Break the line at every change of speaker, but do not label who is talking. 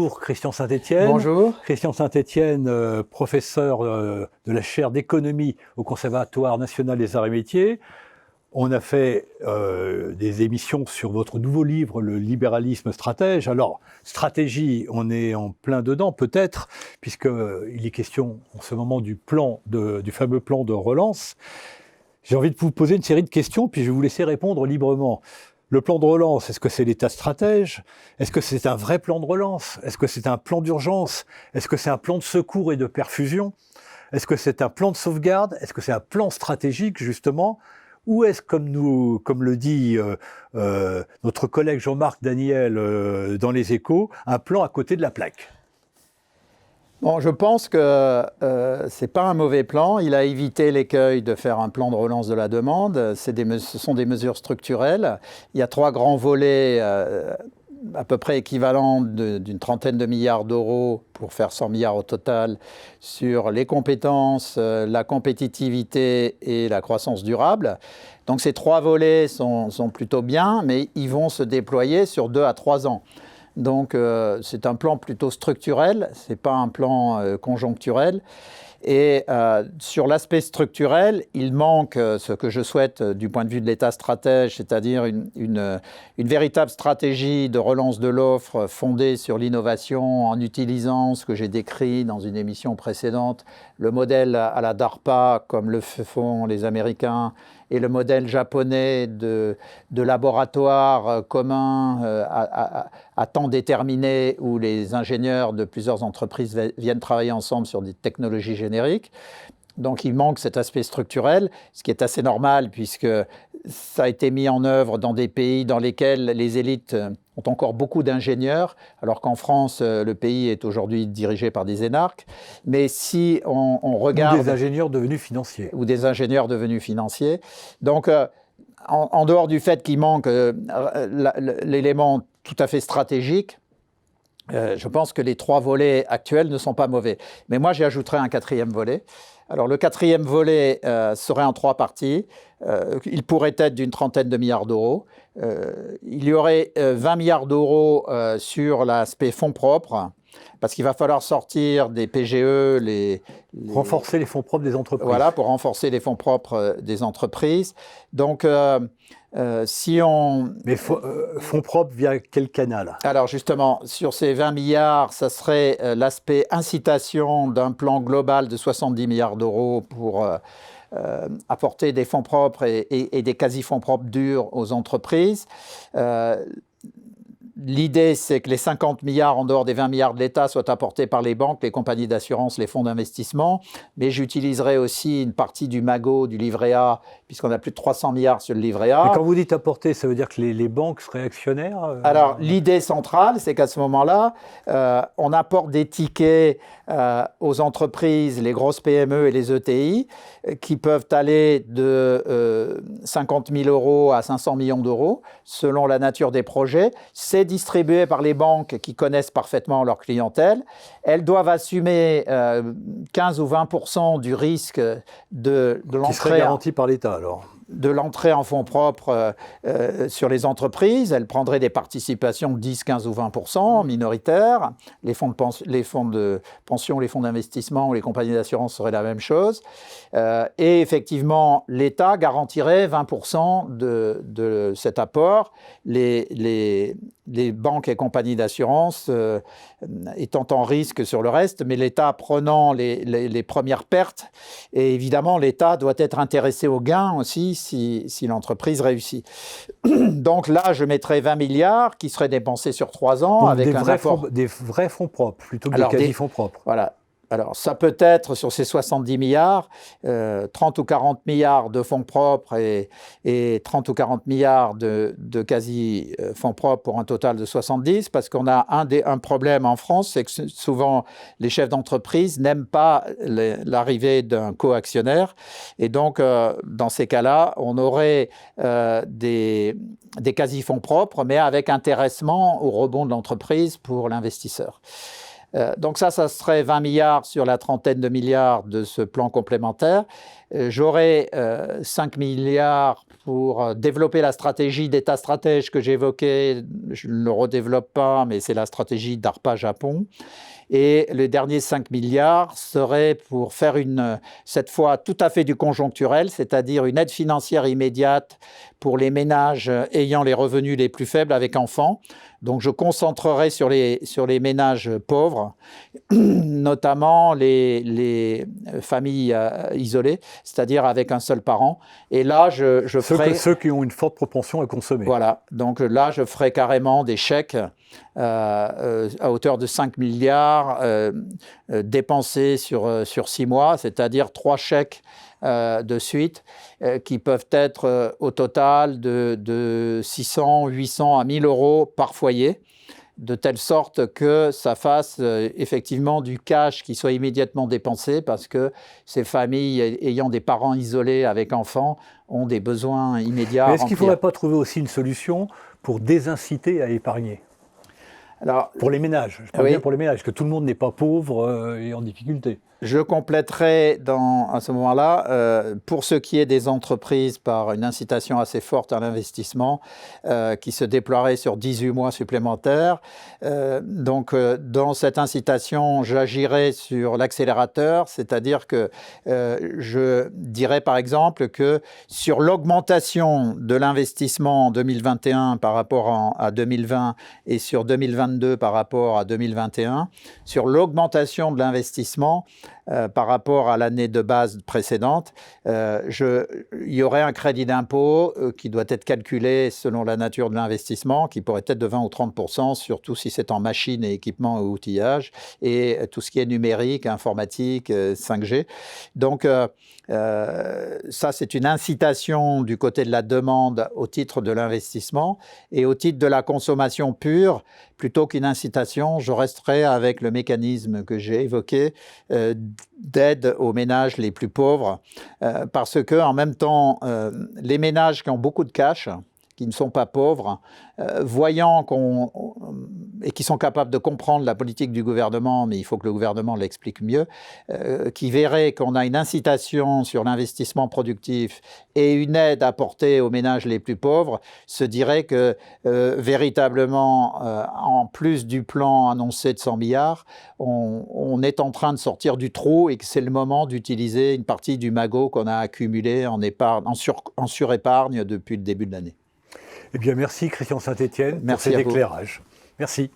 Bonjour Christian Saint-Étienne.
Bonjour.
Christian Saint-Étienne, professeur de la chaire d'économie au Conservatoire national des arts et métiers. On a fait des émissions sur votre nouveau livre, Le libéralisme stratège. Alors, stratégie, on est en plein dedans peut-être, puisqu'il est question en ce moment du fameux plan de relance. J'ai envie de vous poser une série de questions, puis je vais vous laisser répondre librement. Le plan de relance, est-ce que c'est l'État stratège? Est-ce que c'est un vrai plan de relance? Est-ce que c'est un plan d'urgence? Est-ce que c'est un plan de secours et de perfusion? Est-ce que c'est un plan de sauvegarde? Est-ce que c'est un plan stratégique, justement? Ou est-ce, comme le dit notre collègue Jean-Marc Daniel dans Les Échos, un plan à côté de la plaque?
Bon, je pense que ce n'est pas un mauvais plan. Il a évité l'écueil de faire un plan de relance de la demande. Ce sont des mesures structurelles. Il y a 3 grands volets à peu près équivalents d'une trentaine de milliards d'euros pour faire 100 milliards au total sur les compétences, la compétitivité et la croissance durable. Donc ces 3 volets sont plutôt bien, mais ils vont se déployer sur 2 à 3 ans. Donc c'est un plan plutôt structurel, ce n'est pas un plan conjoncturel. Et sur l'aspect structurel, il manque ce que je souhaite du point de vue de l'État stratège, c'est-à-dire une véritable stratégie de relance de l'offre fondée sur l'innovation en utilisant ce que j'ai décrit dans une émission précédente, le modèle à la DARPA comme le font les Américains et le modèle japonais de laboratoire commun à temps déterminé où les ingénieurs de plusieurs entreprises viennent travailler ensemble sur des technologies génériques. Donc il manque cet aspect structurel, ce qui est assez normal puisque ça a été mis en œuvre dans des pays dans lesquels les élites ont encore beaucoup d'ingénieurs, alors qu'en France, le pays est aujourd'hui dirigé par des énarques. Mais si on regarde...
Ou des ingénieurs devenus financiers.
Ou des ingénieurs devenus financiers. Donc, en dehors du fait qu'il manque l'élément tout à fait stratégique, je pense que les 3 volets actuels ne sont pas mauvais. Mais moi, j'y ajouterais un 4e volet. Alors, le 4e volet serait en 3 parties. Il pourrait être d'une trentaine de milliards d'euros. Il y aurait 20 milliards d'euros sur l'aspect fonds propres, parce qu'il va falloir sortir des PGE,
renforcer les fonds propres des entreprises.
Voilà, pour renforcer les fonds propres des entreprises. Donc, si on...
Mais fonds propres via quel canal?
Alors justement, sur ces 20 milliards, ça serait l'aspect incitation d'un plan global de 70 milliards d'euros pour apporter des fonds propres et des quasi-fonds propres durs aux entreprises. L'idée, c'est que les 50 milliards en dehors des 20 milliards de l'État soient apportés par les banques, les compagnies d'assurance, les fonds d'investissement. Mais j'utiliserai aussi une partie du MAGO, du livret A, puisqu'on a plus de 300 milliards sur le livret A.
Et quand vous dites apporter, ça veut dire que les banques seraient actionnaires?
Alors, l'idée centrale, c'est qu'à ce moment-là, on apporte des tickets aux entreprises, les grosses PME et les ETI, qui peuvent aller de 50 000 euros à 500 millions d'euros, selon la nature des projets. C'est distribué par les banques qui connaissent parfaitement leur clientèle. Elles doivent assumer 15 ou 20% du risque de l'entrée.
Qui serait garanti par l'État, alors?
De l'entrée en fonds propres sur les entreprises. Elles prendraient des participations de 10, 15 ou 20% minoritaires. Les fonds de pension, les fonds d'investissement ou les compagnies d'assurance seraient la même chose. Et effectivement, l'État garantirait 20% de cet apport. Les banques et compagnies d'assurance étant en risque sur le reste, mais l'État prenant les premières pertes. Et évidemment, l'État doit être intéressé aux gains aussi si l'entreprise réussit. Donc là, je mettrais 20 milliards qui seraient dépensés sur 3 ans.
Donc
avec
des vrais fonds propres, plutôt que des quasi-fonds propres.
Voilà. Alors, ça peut être sur ces 70 milliards, 30 ou 40 milliards de fonds propres et 30 ou 40 milliards de quasi-fonds propres pour un total de 70, parce qu'on a un problème en France, c'est que souvent les chefs d'entreprise n'aiment pas l'arrivée d'un co-actionnaire. Et donc, dans ces cas-là, on aurait des quasi-fonds propres, mais avec intéressement au rebond de l'entreprise pour l'investisseur. Donc ça serait 20 milliards sur la trentaine de milliards de ce plan complémentaire. j'aurai 5 milliards pour développer la stratégie d'État stratège que j'évoquais. Je ne le redéveloppe pas, mais c'est la stratégie d'ARPA Japon. Et les derniers 5 milliards seraient pour faire cette fois tout à fait du conjoncturel, c'est-à-dire une aide financière immédiate pour les ménages ayant les revenus les plus faibles avec enfants. Donc je concentrerai sur les ménages pauvres, notamment les familles isolées, c'est-à-dire avec un seul parent. Et là, je ferai...
Ceux qui ont une forte propension à consommer.
Voilà, donc là, je ferai carrément des chèques à hauteur de 5 milliards dépensés sur 6 mois, c'est-à-dire 3 chèques de suite qui peuvent être au total de 600, 800 à 1000 euros par foyer, de telle sorte que ça fasse effectivement du cash qui soit immédiatement dépensé, parce que ces familles ayant des parents isolés avec enfants ont des besoins immédiats.
Mais est-ce qu'il ne faudrait pas trouver aussi une solution pour désinciter à épargner ? Alors, pour les ménages, je parle bien pour les ménages, que tout le monde n'est pas pauvre et en difficulté.
Je compléterai à ce moment-là, pour ce qui est des entreprises, par une incitation assez forte à l'investissement qui se déploierait sur 18 mois supplémentaires. Donc, dans cette incitation, j'agirai sur l'accélérateur, c'est-à-dire que je dirais par exemple que sur l'augmentation de l'investissement en 2021 par rapport à 2020 et sur 2022 par rapport à 2021, sur l'augmentation de l'investissement, par rapport à l'année de base précédente, il y aurait un crédit d'impôt qui doit être calculé selon la nature de l'investissement, qui pourrait être de 20 ou 30%, surtout si c'est en machines et équipements ou outillage, et tout ce qui est numérique, informatique, 5G. Donc, ça, c'est une incitation du côté de la demande au titre de l'investissement, et au titre de la consommation pure, plutôt qu'une incitation, je resterai avec le mécanisme que j'ai évoqué d'aide aux ménages les plus pauvres, parce que en même temps, les ménages qui ont beaucoup de cash, qui ne sont pas pauvres, voyant et qui sont capables de comprendre la politique du gouvernement, mais il faut que le gouvernement l'explique mieux, qui verraient qu'on a une incitation sur l'investissement productif et une aide apportée aux ménages les plus pauvres, se diraient que véritablement, en plus du plan annoncé de 100 milliards, on est en train de sortir du trou et que c'est le moment d'utiliser une partie du magot qu'on a accumulé en surépargne depuis le début de l'année.
Eh bien, merci Christian Saint-Étienne pour cet éclairage. Merci.